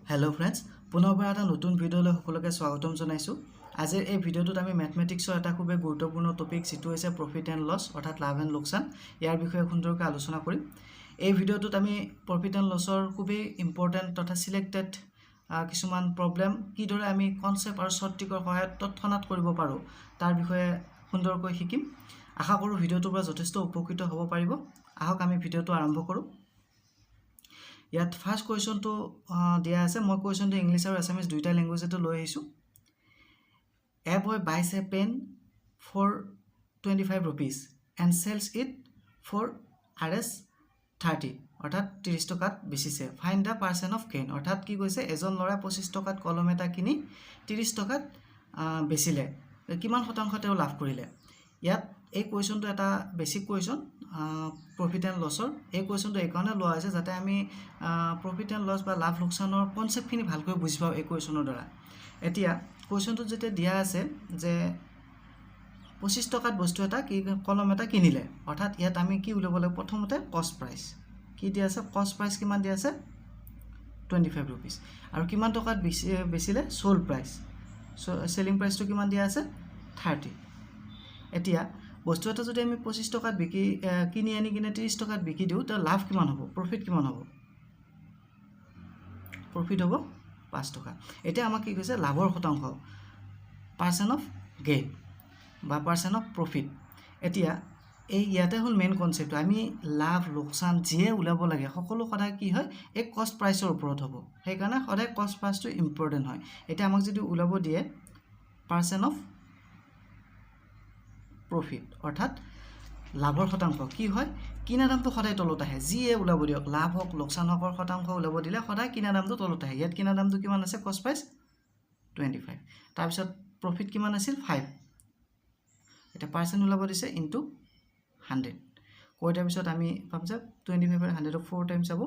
Hello friends पुनर्बार এটা নতুন ভিডিওলৈ সকলোকে স্বাগতম জনাইছো আজিৰ এই ভিডিওটোত আমি ম্যাথমেটিক্সৰ এটা খুব গুৰুত্বপূৰ্ণ টপিক যেটো হৈছে প্ৰফিট এণ্ড লছ অৰ্থাৎ লাভ এণ্ড লোকসান ইয়াৰ বিষয়ে সুন্দৰকৈ আলোচনা কৰিম এই ভিডিওটোত আমি প্ৰফিট এণ্ড লছৰ খুব ইম্পৰ্টেন্ট তথা সিলেক্টেড কিছুমান প্ৰবলেম কিদৰে আমি কনসেপ্ট আৰু শৰ্ট ট্ৰিকৰ সহায়ত তৎক্ষণাত কৰিব পাৰো তাৰ বিষয়ে সুন্দৰকৈ শিকিম আশা কৰো ভিডিওটোৰ পৰা যথেষ্ট উপকৃত হ'ব পাৰিব আহক আমি ভিডিওটো আৰম্ভ কৰো ইয়াত ফাৰ্স্ট কোৱেশ্চন তো দিয়া আছে মই কোৱেশ্চন তো ইংলিশ আৰু আসামিজ দুইটা ল্যাঙ্গুৱেজতে লৈ আহিছো A boy buys a pen for 25 rupees and sells it for Rs 30 অৰ্থাৎ 30 টকাত বেচিছে find the percent of gain অৰ্থাৎ কি কৈছে এজন লৰা 25 টকাত কলম এটা কিনি 30 টকাত বেচিলে কিমান শতাংশ তেওঁ লাভ কৰিলে ইয়াত এই কোৱেশ্চনটো এটা বেসিক কোৱেশ্চন প্ৰফিট এন্ড লছৰ এই কোৱেশ্চনটো একাৰণে লোৱা আছে যাতে আমি প্ৰফিট এন্ড লছ বা লাভ লোকসানৰ কনসেপ্টখিনি ভালকৈ বুজি পাও এই কোৱেশ্চনৰ দ্বাৰা এতিয়া কোৱেশ্চনটো যেতে দিয়া আছে যে 25 টকাত বস্তু এটা কি কলম এটা কিনিলে অৰ্থাৎ ইয়াত আমি কি উলিয়াব লাগিব প্ৰথমতে কস্ট প্ৰাইস কি দিয়া আছে কস্ট প্ৰাইস কিমান দিয়া আছে 25 rupees আৰু কিমান টকাত বেচিলে সোল্ড প্ৰাইস সেলিং প্ৰাইসটো কিমান দিয়া আছে 30 এতিয়া বস্তু এটা যদি আমি 25 টকাত বিকি কিনি আনি কিনে 30 টকাত বিকি দিও তো লাভ কিমান হ'ব প্ৰফিট কিমান হ'ব প্ৰফিট হ'ব 5 টকা এটা আমাক কি কৈছে লাভৰ শতাংশ পার্সন অফ গেইন বা পার্সন অফ প্রফিট এতিয়া এই ইয়াতে হল মেইন কনসেপ্ট আমি লাভ লোকসান জিয়ে উলাব লাগে সকলো সদায় কি হয় এক কস্ট প্ৰাইসৰ ওপৰত হ'ব সেই কাৰণে সদায় কস্ট প্ৰাইসটো ইম্পৰ্টেন্ট হয় এটা আমাক যদি উলাব দিয়ে পাৰ্সন অফ প্ৰফিট অৰ্থাৎ লাভৰ শতাংশ কি হয় কিনা দামটো সদায় তলত আহে জিয়ে উলাব দিয়ক লাভ হক লোকসান হকৰ শতাংশ উলাব দিলে সদায় কিনা দামটো তলত আহে ইয়াত কিনা দামটো কিমান আছে কস্ট প্ৰাইস 25 তাৰ পিছত প্ৰফিট কিমান আছিল 5 এটা পাৰ্সেন্ট উলাব দিছে ইনটু 100 কয়টাৰ পিছত আমি পাম যে 25 এর 100 4 টাইমস যাব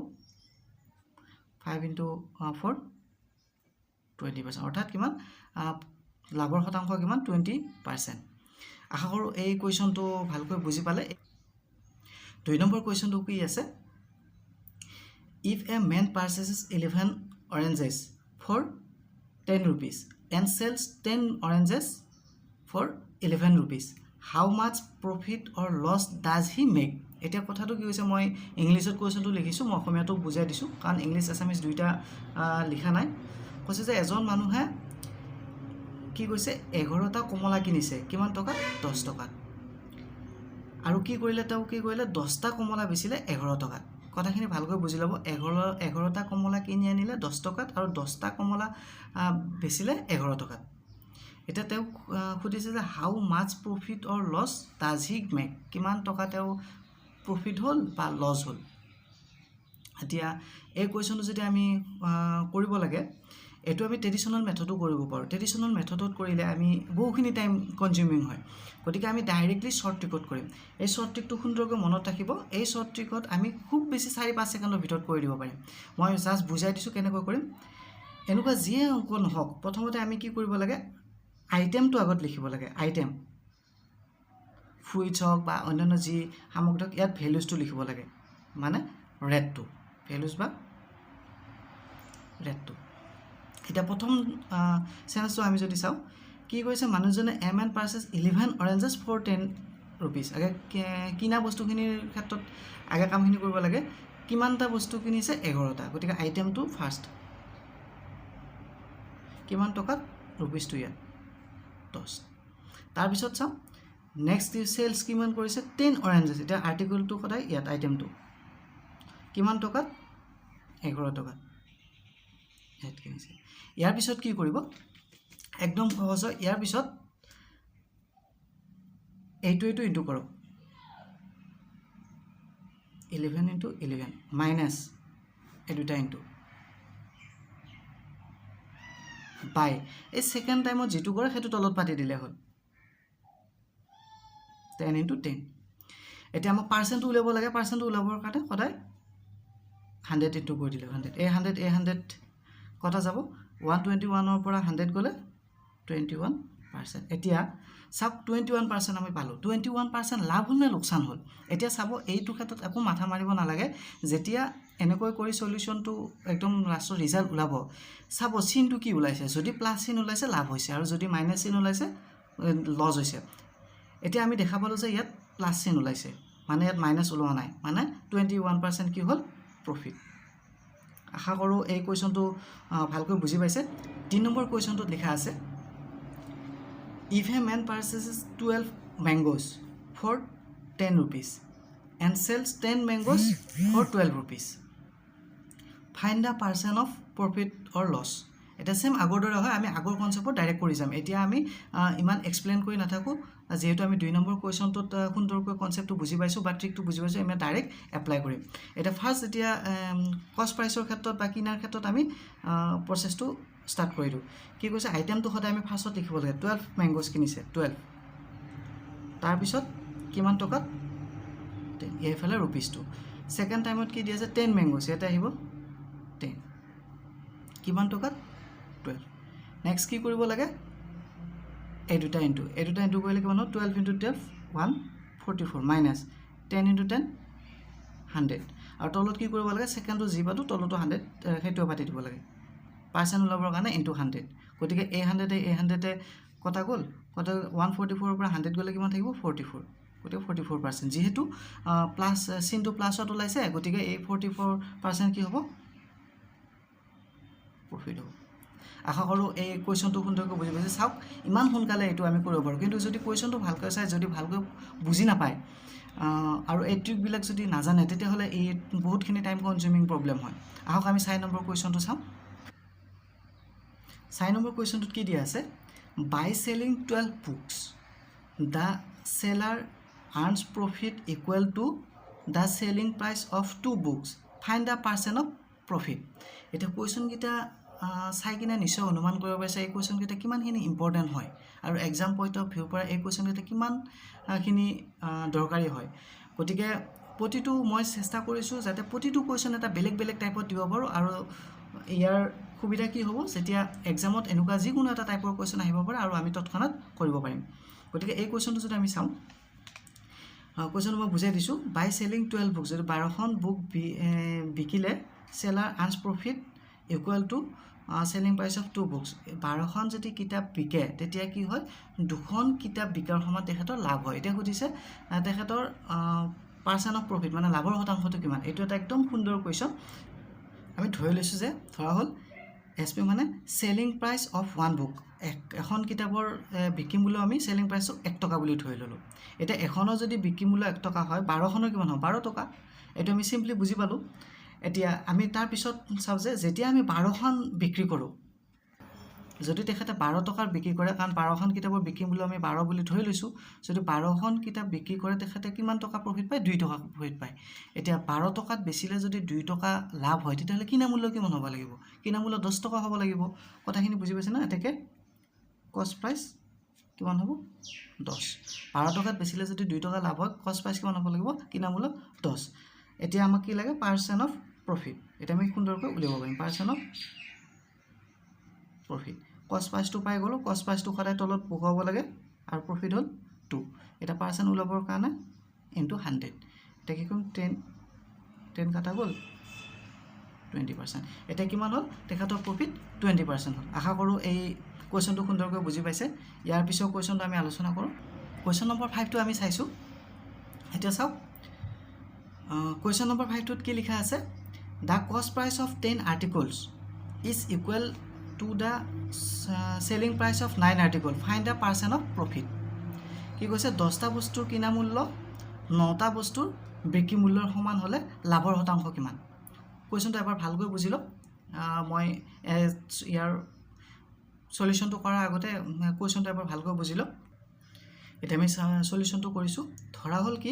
5 ইনটু 4 20% অর্থাৎ কিমান লাভৰ শতাংশ কিমান 20% আশা কৰো এই কোৱেশ্চনটো ভালকৈ বুজি পালে 2 নম্বৰ কোৱেশ্চনটো কি আছে if a man purchases 11 oranges for 10 rupees and sells 10 oranges for 11 rupees how much profit or loss does he make এটা কথাটো কি হৈছে মই ইংলিশত কোৱেশ্চনটো লিখিছো মই অসমীয়াটো বুজাই দিছো কাৰণ ইংলিশ আসামিজ দুইটা লিখা নাই কৈছে যে এজন মানুহে কি কৈছে 11টা কমলা কিনিছে কিমান টকা 10 টকা আৰু কি কৰিলে তেওঁ কি কৰিলে 10টা কমলা বেচিলে 11 টকা কথাখিনি ভালকৈ বুজি লব 11টা কমলা কিনি আনিলে 10 টকাত আৰু 10টা কমলা বেচিলে 11 টকা এটা তেওঁ খুদিছে যে how much profit or loss does he make কিমান টকা তেওঁ প্ৰফিট হল বা লছ হল এতিয়া এই কোৱেশ্চনটো যদি আমি কৰিব লাগে এটো আমি ট্ৰেডিশনাল মেথডো কৰিব পাৰো ট্ৰেডিশনাল মেথডত কৰিলে আমি বহুখিনি টাইম কনজিউমিং হয় গতিকে আমি ডাইৰেক্টলি শৰ্ট ট্ৰিকত কৰিম এই শৰ্ট ট্ৰিকটো সুন্দৰকৈ মনত ৰাখিব এই শৰ্ট ট্ৰিকত আমি খুব বেছি 4-5 সেকেন্ডৰ ভিতৰত কৰি দিব পাৰিম মই জাস্ট বুজাই দিছো কেনেকৈ কৰিম এনেকুৱা যিয়ে অংক নহওক প্ৰথমতে আমি কি কৰিব লাগে আইটেমটো আগত লিখিব লাগে আইটেম ফ্ৰুইটছ হওক বা অন্যান্য যি সামগ্ৰী ইয়াত ভ্যালুজটো লিখিব লাগে মানে ৰেটটো ভ্যালুজ বা ৰেটটো এটা প্ৰথম সেন্সটো আমি যদি চাও কি কৈছে মানুহজনে a man purchase 11 oranges for 10 rupees আগে কিনা বস্তুখিনিৰ ক্ষেত্ৰত আগে কামখিনি কৰিব লাগে কিমানটা বস্তু কিনিছে 11টা গতিকে আইটেমটো ফাৰ্স্ট কিমান টকাত ৰুপিসটো ইয়াত 10 তাৰ পিছত চাও নেক্সট সেলস কিমান কৰিছে 10 oranges এটা আৰ্টিকলটো সদায় ইয়াত আইটেমটো কিমান টকাত 11 টকা এড কিনিছে ইয়াৰ পিছত কি কৰিব একদম সহজ ইয়াৰ পিছত এইটো ইনটু কৰক 11 ইনটু 11 মাইনাস এই দুটা ইনটু বাই এই সেকেন্ড টাইমত যেটো কৰে হেতু তলত পাতি দিলে হল 10 ইনটু 10 এটা আমাক পার্সেন্ট উলাব লাগে পার্সেন্ট উলাবৰ কাৰণে সদায় 100 ইনটু কৰি দিলে 100 এ 100 কটা যাব 121 ৰ পৰা 100 গলে 21% এতিয়া সব 21% আমি পালো 21% লাভ হল নে লোকসান হল এতিয়া চাব এইটো ক্ষেত্ৰত একো মাথা মাৰিব নালাগে যেতিয়া এনেকৈ কৰি সলিউশনটো একদম লাষ্টৰ ৰিজাল্ট ওলাব চাব চিনটো কি ওলাইছে যদি প্লাস চিন ওলাইছে লাভ হৈছে আৰু যদি মাইনাস চিন ওলাইছে লছ হৈছে এতিয়া আমি দেখা পালো যে ইয়াত প্লাস চিন ওলাইছে মানে ইয়াত মাইনাস ওলোৱা নাই মানে 21% কি হ'ল প্ৰফিট আশা কৰো এই কোৱেশ্চনটো ভালকৈ বুজি পাইছে 3 নম্বৰ কোৱেশ্চনটোত লিখা আছে if a man purchases 12 mangoes for 10 rupees and sells 10 mangoes for 12 rupees find the percent of profit or loss এটা সেম আগৰ দৰে হয় আমি আগৰ কনসেপ্টত ডাইৰেক্ট কৰি যাম এতিয়া আমি ইমান এক্সপ্লেইন কৰি নাথাকো যেহেতু আমি 2 নম্বৰ কোৱেশ্চনটোত সুন্দৰকৈ কনসেপ্টটো বুজি পাইছো বা ট্ৰিকটো বুজি পাইছো আমি ডাইৰেক্ট এপ্লাই কৰিম এটা ফাৰ্স্ট এতিয়া কষ্ট প্ৰাইসৰ ক্ষেত্ৰত বা কিনাৰ ক্ষেত্ৰত আমি প্ৰসেসটো স্টাৰ্ট কৰি দিও কি কৈছে আইটেমটো সদায় আমি ফাৰ্স্টত লিখিব লাগে 12 ম্যাঙ্গোস কিনিছে 12 তাৰ পিছত কিমান টকাত এইফালে ৰুপিসটো সেকেন্ড টাইমত কি দিছে 10 ম্যাঙ্গোস এটা আহিব 10 কিমান টকাত 12 নেক্সট কি কৰিব লাগে এই দুটা ইনটু কৰিলে কিমান হ'ব 12 * 12 144 মাইনাস 10 * 10 100 আৰু তলত কি কৰিব লাগে সেকেন্ডটো জিবাটো তলটো 100 হেটো পাতি দিব লাগে পাৰ্সেন্ট ওলাবৰ কাৰণে ইনটু 100 গতিকে এই 100 কটা গল কটা 144 পৰা 100 গলে কিমান থাকিব 44 গতিকে 44% যেহেতু প্লাস চিনটো প্লাসত ওলাইছে গতিকে এই 44% কি হ'ব প্ৰফিট হ'ব আশা কৰো এই কোৱেশ্চনটো সুন্দৰকৈ বুজি পাইছে চাওক ইমান সোনকালে এটো আমি কৰিব পাৰো কিন্তু যদি কোৱেশ্চনটো ভালকৈ চাই যদি ভালকৈ বুজি নাপায় আৰু এই ট্ৰিক বিলাক যদি নাজানে তেতিয়া হলে এই বহুতখিনি টাইম কনজিউমিং প্ৰবলেম হয় আহক আমি 6 নম্বৰ কোৱেশ্চনটো চাম 6 নম্বৰ কোৱেশ্চনটোত কি দিয়া আছে by selling 12 books the seller earns profit equal to the selling price of 2 books find the percent of profit এটা কোৱেশ্চন কিটা চাই কিনে নিশ্চয় অনুমান কৰিব পাৰিছে এই কোৱেশ্চন কিটা কিমানখিনি ইম্পৰ্টেন্ট হয় আৰু এক্সাম পইণ্ট অফ ভিউ পৰা এই কোৱেশ্চন কিটা কিমানখিনি দৰকাৰী হয় গতিকে প্ৰতিটো মই চেষ্টা কৰিছো যাতে প্ৰতিটো কোৱেশ্চন এটা বেলেগ বেলেগ টাইপত দিব পাৰো আৰু ইয়াৰ সুবিধা কি হ'ব যেতিয়া এক্সামত এনেকুৱা যিকোনো এটা টাইপৰ কোৱেশ্চন আহিব পাৰে আৰু আমি তৎক্ষণাত কৰিব পাৰিম গতিকে এই কোৱেশ্চনটো যদি আমি চাওঁ কোৱেশ্চন মই বুজাই দিছো বাই সেলিং 12 বুকস যদি 12খন বুক বিকিলে seller earns profit equal to selling price of 2 books 12খন যদি কিতাপ বিকে তেতিয়া কি হয় দুখন কিতাপ বিকাৰ সময়ত তেখেতৰ লাভ হয় এটা খুদিছে তেখেতৰ পাৰ্সেন্ট অফ প্ৰফিট মানে লাভৰ শতাংশটো কিমান এটো এটা একদম সুন্দৰ কোৱেশ্চন আমি ধৰি লৈছো যে ধৰা হল এসপি মানে সেলিং প্ৰাইস অফ 1 বুক এখন কিতাপৰ বিক্ৰী মূল্য আমি সেলিং প্ৰাইস 1 টকা বুলি ধৰি ললো এটা এখনৰ যদি বিক্ৰী মূল্য 1 টকা হয় 12খনৰ কিমান হ'ব 12 টকা এটো আমি সিম্পলি বুজি পালো এতিয়া আমি তাৰ পিছত চাও যে যেতিয়া আমি 12খন বিক্ৰী কৰো যদি তেখেতে 12 টকাৰ বিক্ৰী কৰে কাৰণ 12খন কিতাপৰ বিক্ৰী মূল্য আমি 12 বুলি ধৰি লৈছো যদি 12খন কিতাপ বিক্ৰী কৰে তেখেতে কিমান টকা প্ৰফিট পায় 2 টকা প্ৰফিট পায় এতিয়া 12 টকাত বেচিলে যদি 2 টকা লাভ হয় তেতিয়াহলে কিনা মূল্য কিমান হ'ব লাগিব কিনা মূল্য 10 টকা হ'ব লাগিব কথাখিনি বুজি পাইছে না এতেকে কষ্ট প্ৰাইস কিমান হ'ব 10 12 টকাত বেচিলে যদি 2 টকা লাভ হয় কষ্ট প্ৰাইস কিমান হ'ব লাগিব কিনা মূল্য 10 এতিয়া আমাক কি লাগে পাৰ্সেন্ট অফ প্ৰফিট এটা আমি সুন্দৰকৈ উলিয়াব পাৰিম পাৰ্সেন্ট অফ প্ৰফিট কষ্ট প্ৰাইসটো পাই গলো কষ্ট প্ৰাইসটো সদায় তলত বহুৱাব লাগে আৰু প্ৰফিট হল 2 এটা পাৰ্সেন্ট উলাবৰ কাৰণে ইনটু 100 এটা কি কম 10 কাটা গল 20% এটা কিমান হল তেখেতৰ প্ৰফিট 20% হল আশা কৰো এই কোৱেশ্চনটো সুন্দৰকৈ বুজি পাইছে ইয়াৰ পিছৰ কোৱেশ্চনটো আমি আলোচনা কৰো কোৱেশ্চন নম্বৰ 5 টো আমি চাইছো এতিয়া চাও কোৱেশ্চন নম্বৰ 5 টোত কি লিখা আছে the cost price of 10 articles is equal to the selling price of 9 article find the percent of profit কি কৈছে 10টা বস্তুৰ কিনা মূল্য 9টা বস্তুৰ বিক্ৰী মূল্যৰ সমান হলে লাভৰ শতাংশ কিমান কোৱেশ্চনটো এবাৰ ভালকৈ বুজিলো মই ইয়াৰ সলিউশনটো কৰাৰ আগতে কোৱেশ্চনটো এবাৰ ভালকৈ বুজিলো এটা আমি সলিউশনটো কৰিছো ধৰা হল কি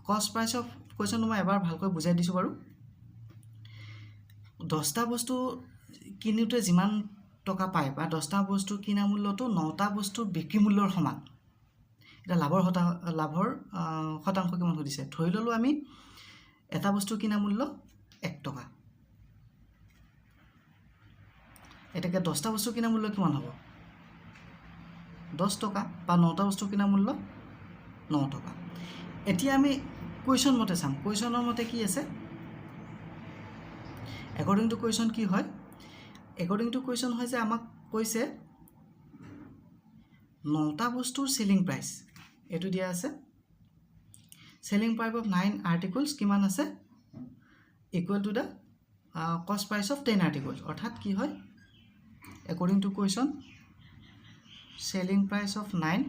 কষ্ট প্ৰাইস অফ কোৱেশ্চনটো মই এবাৰ ভালকৈ বুজাই দিছো বাৰু 10টা বস্তু কিনুতে যিমান টকা পায় বা 10টা বস্তু কিনা মূল্যটো 9টা বস্তুৰ বিক্ৰী মূল্যৰ সমান এটা লাভৰ শতাংশ কিমান হৈছে ধৰি ললো আমি এটা বস্তু কিনা মূল্য 1 টকা এটাকে 10টা বস্তু কিনা মূল্য কিমান হ'ব 10 টকা বা 9টা বস্তু কিনা মূল্য 9 টকা এতিয়া আমি কোৱেশ্চন মতে চাম কোৱেশ্চনৰ মতে কি আছে According to question কি হয়? According to question হয় যে আমাক কৈছে 9টা বস্তুৰ সেলিং প্ৰাইস এটো দিয়া আছে selling price of 9 articles কিমান আছে equal to the cost price of 10 articles অর্থাৎ কি হয় according to question selling price of 9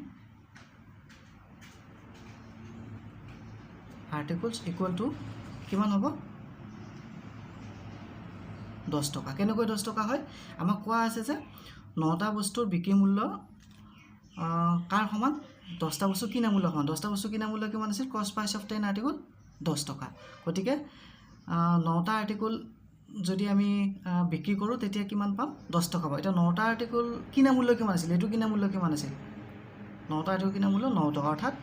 articles equal to কিমান হ'ব 10 টকা কেনেকৈ 10 টকা হয় আমাক কোৱা আছে যে 9টা বস্তুৰ বিক্ৰী মূল্য কাৰ সমান 10টা বস্তু কিনা মূল্য সমান 10টা বস্তু কিনা মূল্য কিমান আছিল কষ্ট প্ৰাইস অফ 10 আৰ্টিকল 10 টকা গতিকে 9টা আৰ্টিকল যদি আমি বিক্ৰী কৰো তেতিয়া কিমান পাম 10 টকা পাম এটা 9টা আৰ্টিকল কিনা মূল্য কিমান আছিল এটো কিনা মূল্য কিমান আছিল 9টা আৰ্টিকল কিনা মূল্য 9 টকা অৰ্থাৎ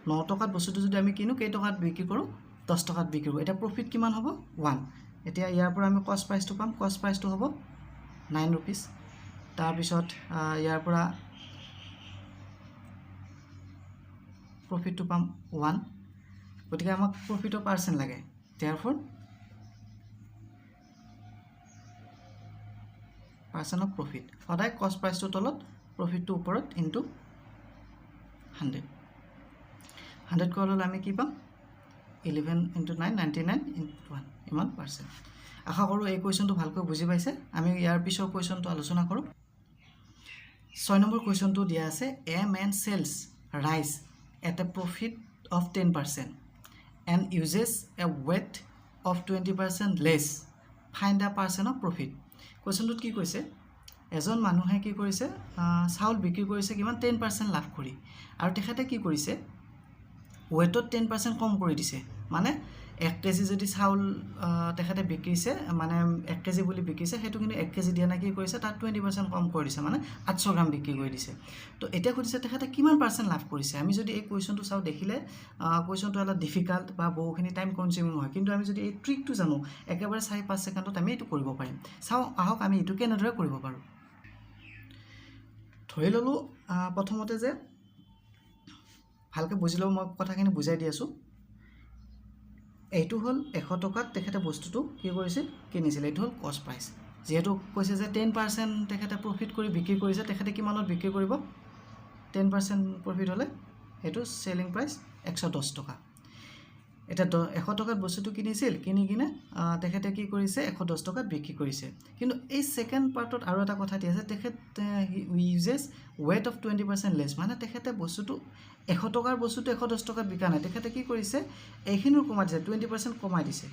9 টকাত বস্তুটো যদি আমি কিনো কেই টকাত বিক্ৰী কৰো 10 টকাত বিক্ৰী কৰো এটা প্ৰফিট কিমান হ'ব 1 এতিয়া ইয়াৰ পৰা আমি কষ্ট প্ৰাইসটো পাম কষ্ট প্ৰাইসটো হ'ব 9 rupees তাৰ পিছত ইয়াৰ পৰা প্ৰফিটটো পাম 1 গতিকে আমাক প্ৰফিটৰ পাৰ্সেন্ট লাগে therefore পাৰ্সেন্ট অফ প্ৰফিট সদায় কষ্ট প্ৰাইসটো তলত প্ৰফিটটো ওপৰত ইনটু 100 100 কৰলে আমি কি পাম 11 into 9 99 into 1 ইমান পাৰ্সেন্ট আশা কৰো এই কোৱেশ্চনটো ভালকৈ বুজি পাইছে আমি ইয়াৰ পিছৰ কোৱেশ্চনটো আলোচনা কৰো 6 নম্বৰ কোৱেশ্চনটো দিয়া আছে a man sells rice at a profit of 10% and uses a weight of 20% less find the percent of profit কোৱেশ্চনটোত কি কৈছে এজন মানুহে কি কৰিছে চাউল বিক্ৰী কৰিছে কিমান 10% লাভ কৰি আৰু তেখেতে কি কৰিছে ওয়েটত 10% কম কৰি দিছে মানে 1 কেজি যদি চাউল তেখেতে বিক্ৰীছে মানে 1 কেজি বুলি বিক্ৰীছে হেতু কিন্তু 1 কেজি দিয়া না কি কৰিছে তাত 20% কম কৰি দিছে মানে 800 গ্ৰাম বিক্ৰী কৰি দিছে তো এটা খুদিছে তেখেতে কিমান পাৰ্সেন্ট লাভ কৰিছে আমি যদি এই কোৱেশ্চনটো চাও দেখিলে কোৱেশ্চনটো অলপ ডিফিকাল্ট বা বহুখিনি টাইম কনজিউমিং হয় কিন্তু আমি যদি এই ট্ৰিকটো জানো একেবাৰে 4-5 সেকেন্ডত আমি এটো কৰিব পাৰিম চাও আহক আমি এটো কেনেদৰে কৰিব পাৰো ধৰি ললো প্ৰথমতে যে ভালকে বুজিলো মই কথাখিনি বুজাই দি আছো এইটো হল 100 টকাত তেখেতে বস্তুটো কি কৰিছিল কিনিছিল এইটো হল কষ্ট প্ৰাইস যেহেতু কৈছে যে 10% তেখেতে প্ৰফিট কৰি বিক্ৰী কৰিছে তেখেতে কিমানত বিক্ৰী কৰিব 10% প্ৰফিট হলে এটো সেলিং প্ৰাইস 110 টকা এটা 100 টকাত বস্তুটো কিনিছিল কিনি কিনে তেখেতে কি কৰিছে 110 টকাত বিক্ৰী কৰিছে কিন্তু এই সেকেন্ড পাৰ্টত আৰু এটা কথা দি আছে তেখেতে ইউজেস weight of 20% less মানে তেখেতে বস্তুটো 100 টকাৰ বস্তুটো 110 টকাত বিকা নাই তেখেতে কি কৰিছে এইখিনিৰ কমাই দিছে 20% কমাই দিছে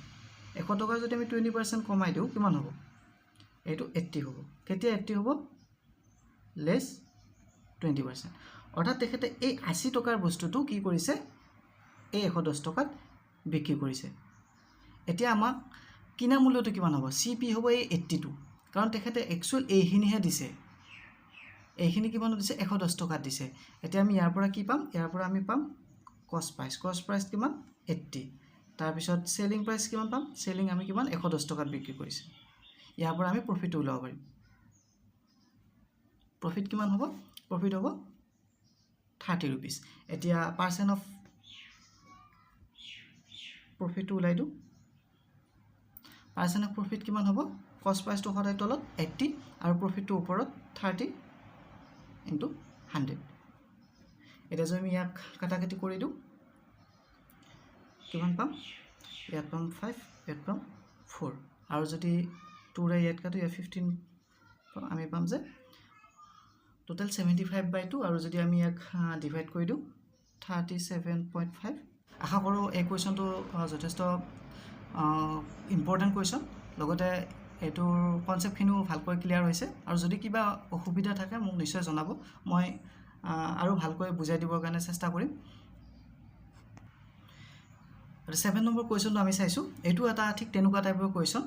100 টকা যদি আমি 20% কমাই দিও কিমান হ'ব এটো 80 হ'ব কেতিয়া 80 হ'ব less 20% অৰ্থাৎ তেখেতে এই 80 টকাৰ বস্তুটো কি কৰিছে এই 110 টকাত বিক্ৰী কৰিছে এতিয়া আমাক কিনা মূল্যটো কিমান হ'ব সিপি হ'ব এই 82 কাৰণ তেখেতে একচুয়াল এইখিনিহে দিছে এইখিনি কিমান দিছে 110 টকা দিছে এতিয়া আমি ইয়াৰ পৰা কি পাম ইয়াৰ পৰা আমি পাম কষ্ট প্ৰাইস কিমান 80 তাৰ পিছত সেলিং প্ৰাইস কিমান পাম সেলিং আমি কিমান 110 টকাত বিক্ৰী কৰিছে ইয়াৰ পৰা আমি প্ৰফিট উলাব পাৰিম প্ৰফিট কিমান হ'ব প্ৰফিট হ'ব 30 rupees এতিয়া পাৰ্সেন্ট অফ প্ৰফিট উলাই দু পাৰ্সেন্ট অফ প্ৰফিট কিমান হ'ব কষ্ট প্ৰাইসটো সদায় তলত 80 আৰু প্ৰফিটটো ওপৰত 30 into 100 এটা যদি আমি ইয়াক কাটাকাটি কৰি দিও কিমান পাম ইয়াত পাম 5 ইয়াত পাম 4 আৰু যদি 2 ৰে ইয়াত কাটো 15 আমি পাম যে টোটাল 75/2 আৰু যদি আমি ইয়াক ডিভাইড কৰি দিও 37.5 আশা কৰো এই কোৱেশ্চনটো যথেষ্ট ইম্পৰ্টেন্ট কোৱেশ্চন লগতে এটো কনসেপ্ট খিনিও ভালকৈ ক্লিয়াৰ হৈছে আৰু যদি কিবা অসুবিধা থাকে মোক নিশ্চয় জনাব মই আৰু ভালকৈ বুজাই দিবৰ কাৰণে চেষ্টা কৰিম আৰু 7 নম্বৰ কোৱেশ্চনটো আমি চাইছো এটো এটা ঠিক তেনেকুৱা টাইপৰ question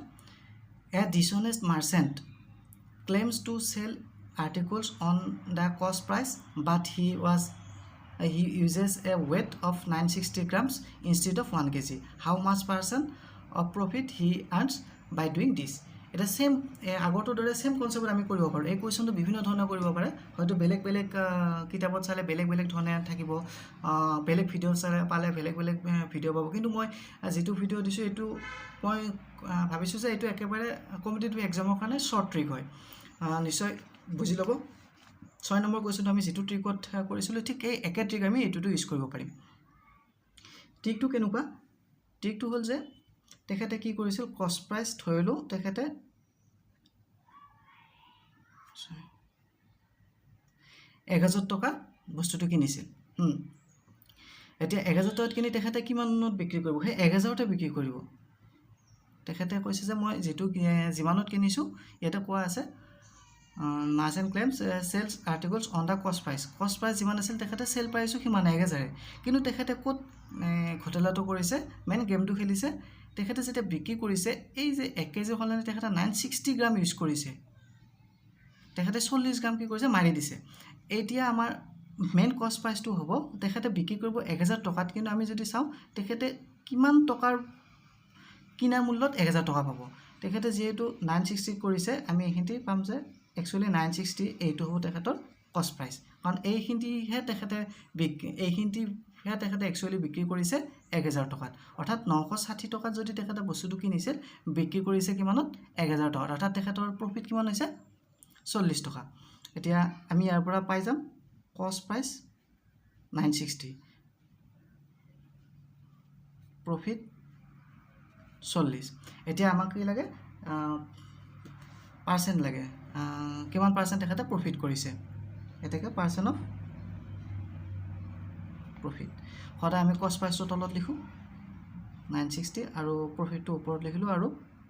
A dishonest merchant claims to sell articles on the cost price but he uses a weight of 960 grams instead of 1 kg how much % of profit he earns by doing this এটা same আগৰটোৰ দৰে same concept আমি কৰিব পাৰোঁ এই কুৱেশ্যনটো বিভিন্ন ধৰণে কৰিব পাৰে হয়তো বেলেগ বেলেগ কিতাপত চালে বেলেগ বেলেগ ধৰণে থাকিব বেলেগ ভিডিঅ' চালে পালে বেলেগ বেলেগ ভিডিঅ' পাব কিন্তু মই যেটো ভিডিঅ' দিছোঁ এইটো মই ভাবিছোঁ যে এইটো একেবাৰে কম্পিটিটিভ এক্সামৰ কাৰণে শ্বৰ্ট ট্ৰিক হয় নিশ্চয় বুজি ল'ব 6 নম্বৰ কুৱেশ্যনটো আমি যেটো ট্ৰিকত কৰিছিলোঁ ঠিক এই একে ট্ৰিক আমি এইটোটো ইউজ কৰিব পাৰিম ট্ৰিকটো কেনেকুৱা ট্ৰিকটো হ'ল যে তেখেতে কি কৰিছিল কষ্ট প্ৰাইচ ধৰিলো তেখেতে 1000 টকা বস্তুটো কিনিছিল এতিয়া 1000 টকাত কিনি তেখেতে কিমানত বিক্ৰী কৰিব হে 1000তে বিক্ৰী কৰিব তেখেতে কৈছে যে মই যেটো জিমানত কিনিছো এটা কোৱা আছে নাজেন ক্লেমস সেলস আৰ্টিকলস অন দা কষ্ট প্ৰাইস যিমান আছিল তেখেতে সেল প্ৰাইসো কিমান 1000 কিন্তু তেখেতে কোত ঘটলাটো কৰিছে মেন গেমটো খেলিছে তেখেতে যেটা বিক্ৰী কৰিছে এই যে 1 কেজি হলনে তেখেতে 960 গ্ৰাম ইউজ কৰিছে তেখেতে 40 গ্ৰাম কি কৰিছে মাৰি দিছে এতিয়া আমাৰ মেন কষ্ট প্ৰাইসটো হ'ব তেখেতে বিক্ৰী কৰিব 1000 টকাত কিন্তু আমি যদি চাও তেখেতে কিমান টকাৰ কিনা মূল্যত 1000 টকা পাব তেখেতে যেহেতু 960 কৰিছে আমি এখিনটি পাম যে একচুয়ালি 960 এইটো হ'ব তেখেতৰ কষ্ট প্ৰাইস কাৰণ এইখিনটিহে তেখেতে এইখিনটি তেখেতে একচুয়ালি বিক্ৰী কৰিছে 1000 টকাত অৰ্থাৎ 960 টকাত যদি তেখেতে বস্তুটো কিনিছিল বিক্ৰী কৰিছে কিমানত 1000 টকাত অৰ্থাৎ তেখেতৰ প্ৰফিট কিমান হৈছে 40 টকা এতিয়া আমি ইয়াৰ পৰা পাই যাম কষ্ট প্ৰাইস 960 প্ৰফিট 40 এতিয়া আমাক কি লাগে পাৰ্সেন্ট লাগে কিমান পাৰ্সেন্ট তেখেতে প্ৰফিট কৰিছে এটাকে পাৰ্সেন্ট অফ প্ৰফিট হদা আমি কষ্ট প্ৰাইসটো তলত লিখো 960 আৰু প্ৰফিটটো ওপৰত লিখিলো আৰু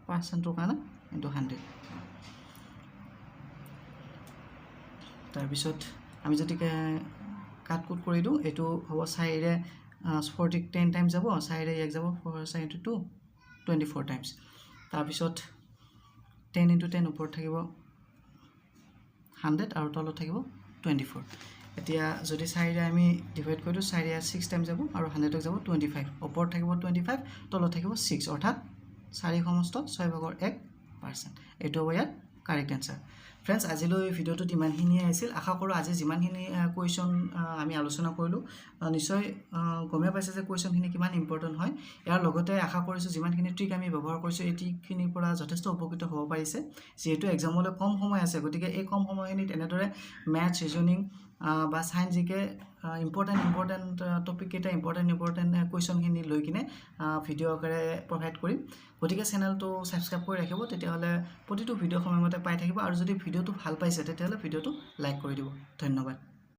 পাৰ্সেন্টৰ কাৰণে ইনটু 100 তাৰ পিছত আমি যদি কাট কুট কৰি দিও এটো হ'ব 4 ৰে 40 10 টাইমছ যাব 4 ৰে 1 যাব 4 4 into 2 24 টাইমছ তাৰ পিছত 10 into 10 ওপৰত থাকিব 100 আৰু তলত থাকিব 24 এতিয়া যদি 4 ৰে আমি ডিভাইড কৰি দিও 4 ৰে 6 টাইম যাব আৰু 100 যাব 25 ওপৰত থাকিব 25 তলত থাকিব 6 অৰ্থাৎ 4 সমস্ত 6 ভাগৰ 1% এটো হ'ব ইয়াৰ কাৰেক্ট आंसर फ्रेंड्स আজিলৈ ভিডিওটো ইমানখিনি আছিল আশা কৰো আজি যিমানখিনি কোৱেশ্চন আমি আলোচনা কৰিলো নিশ্চয় গমে পাইছে যে কোৱেশ্চনখিনি কিমান ইম্পৰ্টেন্ট হয় ইয়াৰ লগতে আশা কৰিছো যিমানখিনি ট্ৰিক আমি ব্যৱহাৰ কৰিছো এই ট্ৰিকখিনিৰ পৰা যথেষ্ট উপকৃত হ'ব পাৰিছে যেহেতু এক্সামলৈ কম সময় আছে গতিকে এই কম সময়খিনিত এনেদৰে ম্যাথ ৰিজনিং বা সাইন্স জিকে ইম্পৰ্টেন্ট টপিক কেটা ইম্পৰ্টেন্ট কোৱেশ্চনখিনি লৈ কিনে ভিডিও আকাৰে প্ৰভাইড কৰিম গতিকে চেনেলটো সাবস্ক্ৰাইব কৰি ৰাখিব তেতিয়াহলে প্ৰতিটো ভিডিও সময়মতে পাই থাকিব আৰু যদি ভিডিওটো ভাল পাইছে তেতিয়াহলে ভিডিওটো লাইক কৰি দিব ধন্যবাদ